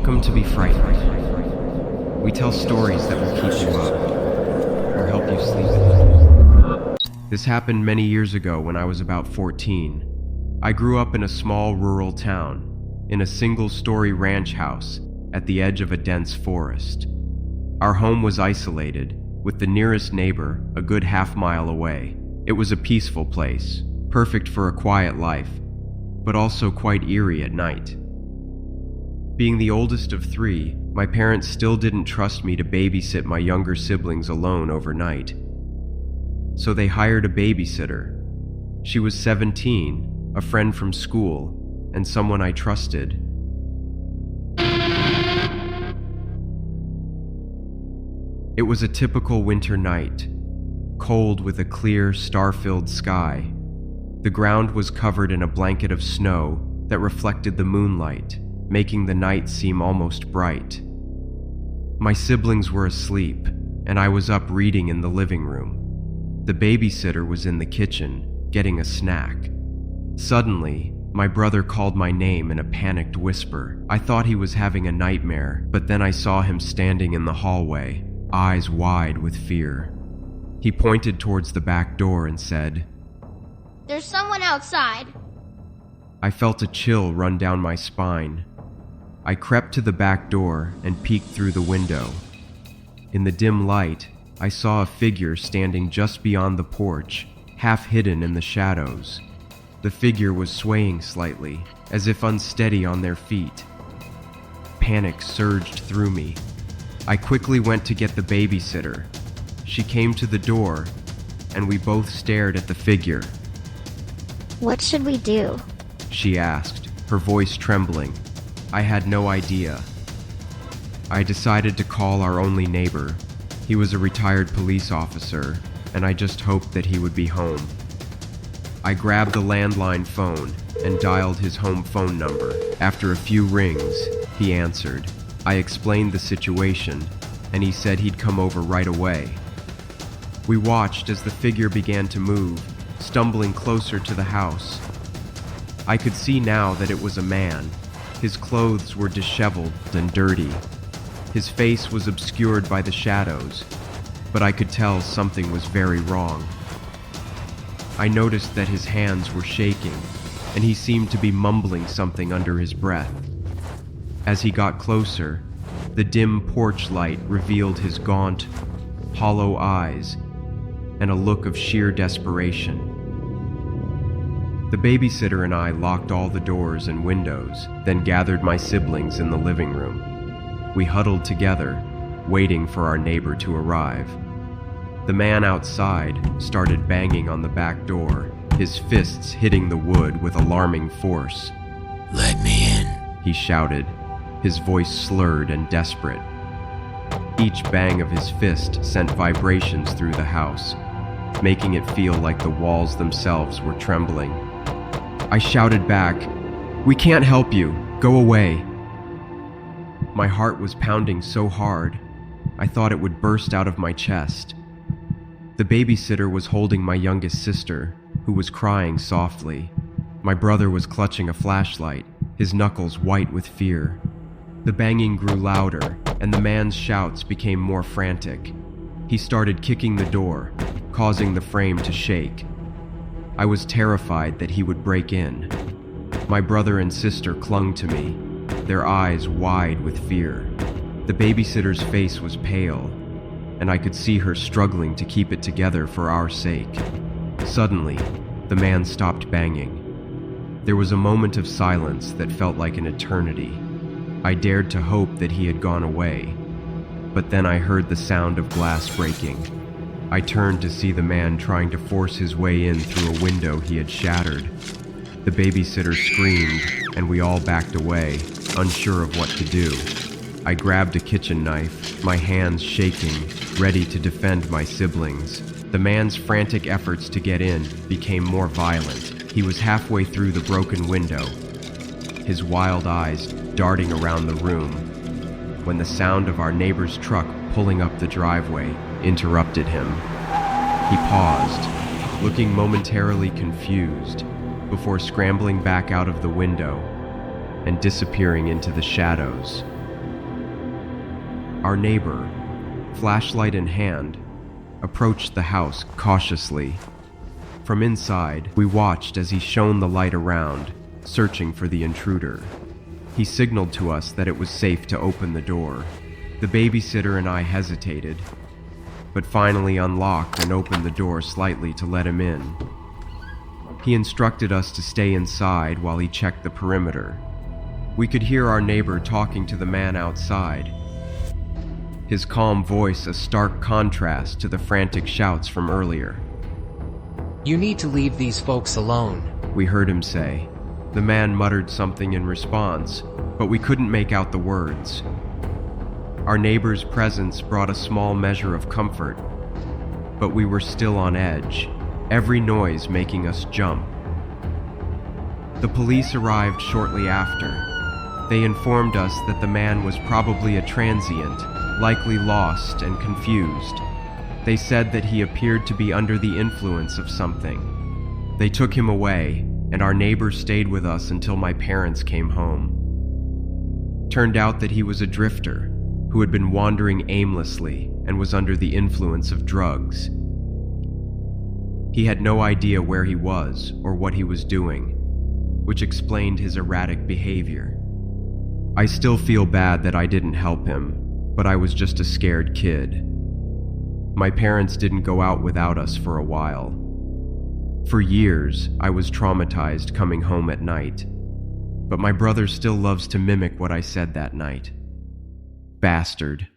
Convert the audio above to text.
Welcome to BeFrightened. We tell stories that will keep you up or help you sleep at night. This happened many years ago when I was about 14. I grew up in a small rural town, in a single-story ranch house at the edge of a dense forest. Our home was isolated, with the nearest neighbor a good half-mile away. It was a peaceful place, perfect for a quiet life, but also quite eerie at night. Being the oldest of three, my parents still didn't trust me to babysit my younger siblings alone overnight. So they hired a babysitter. She was 17, a friend from school, and someone I trusted. It was a typical winter night, cold with a clear, star-filled sky. The ground was covered in a blanket of snow that reflected the moonlight, making the night seem almost bright. My siblings were asleep, and I was up reading in the living room. The babysitter was in the kitchen, getting a snack. Suddenly, my brother called my name in a panicked whisper. I thought he was having a nightmare, but then I saw him standing in the hallway, eyes wide with fear. He pointed towards the back door and said, "There's someone outside." I felt a chill run down my spine. I crept to the back door and peeked through the window. In the dim light, I saw a figure standing just beyond the porch, half hidden in the shadows. The figure was swaying slightly, as if unsteady on their feet. Panic surged through me. I quickly went to get the babysitter. She came to the door, and we both stared at the figure. "What should we do?" she asked, her voice trembling. I had no idea. I decided to call our only neighbor. He was a retired police officer, and I just hoped that he would be home. I grabbed the landline phone and dialed his home phone number. After a few rings, he answered. I explained the situation, and he said he'd come over right away. We watched as the figure began to move, stumbling closer to the house. I could see now that it was a man. His clothes were disheveled and dirty. His face was obscured by the shadows, but I could tell something was very wrong. I noticed that his hands were shaking, and he seemed to be mumbling something under his breath. As he got closer, the dim porch light revealed his gaunt, hollow eyes and a look of sheer desperation. The babysitter and I locked all the doors and windows, then gathered my siblings in the living room. We huddled together, waiting for our neighbor to arrive. The man outside started banging on the back door, his fists hitting the wood with alarming force. "Let me in," he shouted, his voice slurred and desperate. Each bang of his fist sent vibrations through the house, making it feel like the walls themselves were trembling. I shouted back, "We can't help you. Go away." My heart was pounding so hard, I thought it would burst out of my chest. The babysitter was holding my youngest sister, who was crying softly. My brother was clutching a flashlight, his knuckles white with fear. The banging grew louder, and the man's shouts became more frantic. He started kicking the door, causing the frame to shake. I was terrified that he would break in. My brother and sister clung to me, their eyes wide with fear. The babysitter's face was pale, and I could see her struggling to keep it together for our sake. Suddenly, the man stopped banging. There was a moment of silence that felt like an eternity. I dared to hope that he had gone away, but then I heard the sound of glass breaking. I turned to see the man trying to force his way in through a window he had shattered. The babysitter screamed, and we all backed away, unsure of what to do. I grabbed a kitchen knife, my hands shaking, ready to defend my siblings. The man's frantic efforts to get in became more violent. He was halfway through the broken window, his wild eyes darting around the room, when the sound of our neighbor's truck pulling up the driveway interrupted him. He paused, looking momentarily confused, before scrambling back out of the window and disappearing into the shadows. Our neighbor, flashlight in hand, approached the house cautiously. From inside, we watched as he shone the light around, searching for the intruder. He signaled to us that it was safe to open the door. The babysitter and I hesitated, but finally unlocked and opened the door slightly to let him in. He instructed us to stay inside while he checked the perimeter. We could hear our neighbor talking to the man outside, his calm voice a stark contrast to the frantic shouts from earlier. "You need to leave these folks alone," we heard him say. The man muttered something in response, but we couldn't make out the words. Our neighbor's presence brought a small measure of comfort, but we were still on edge, every noise making us jump. The police arrived shortly after. They informed us that the man was probably a transient, likely lost and confused. They said that he appeared to be under the influence of something. They took him away, and our neighbor stayed with us until my parents came home. Turned out that he was a drifter who had been wandering aimlessly and was under the influence of drugs. He had no idea where he was or what he was doing, which explained his erratic behavior. I still feel bad that I didn't help him, but I was just a scared kid. My parents didn't go out without us for a while. For years, I was traumatized coming home at night, but my brother still loves to mimic what I said that night. Bastard.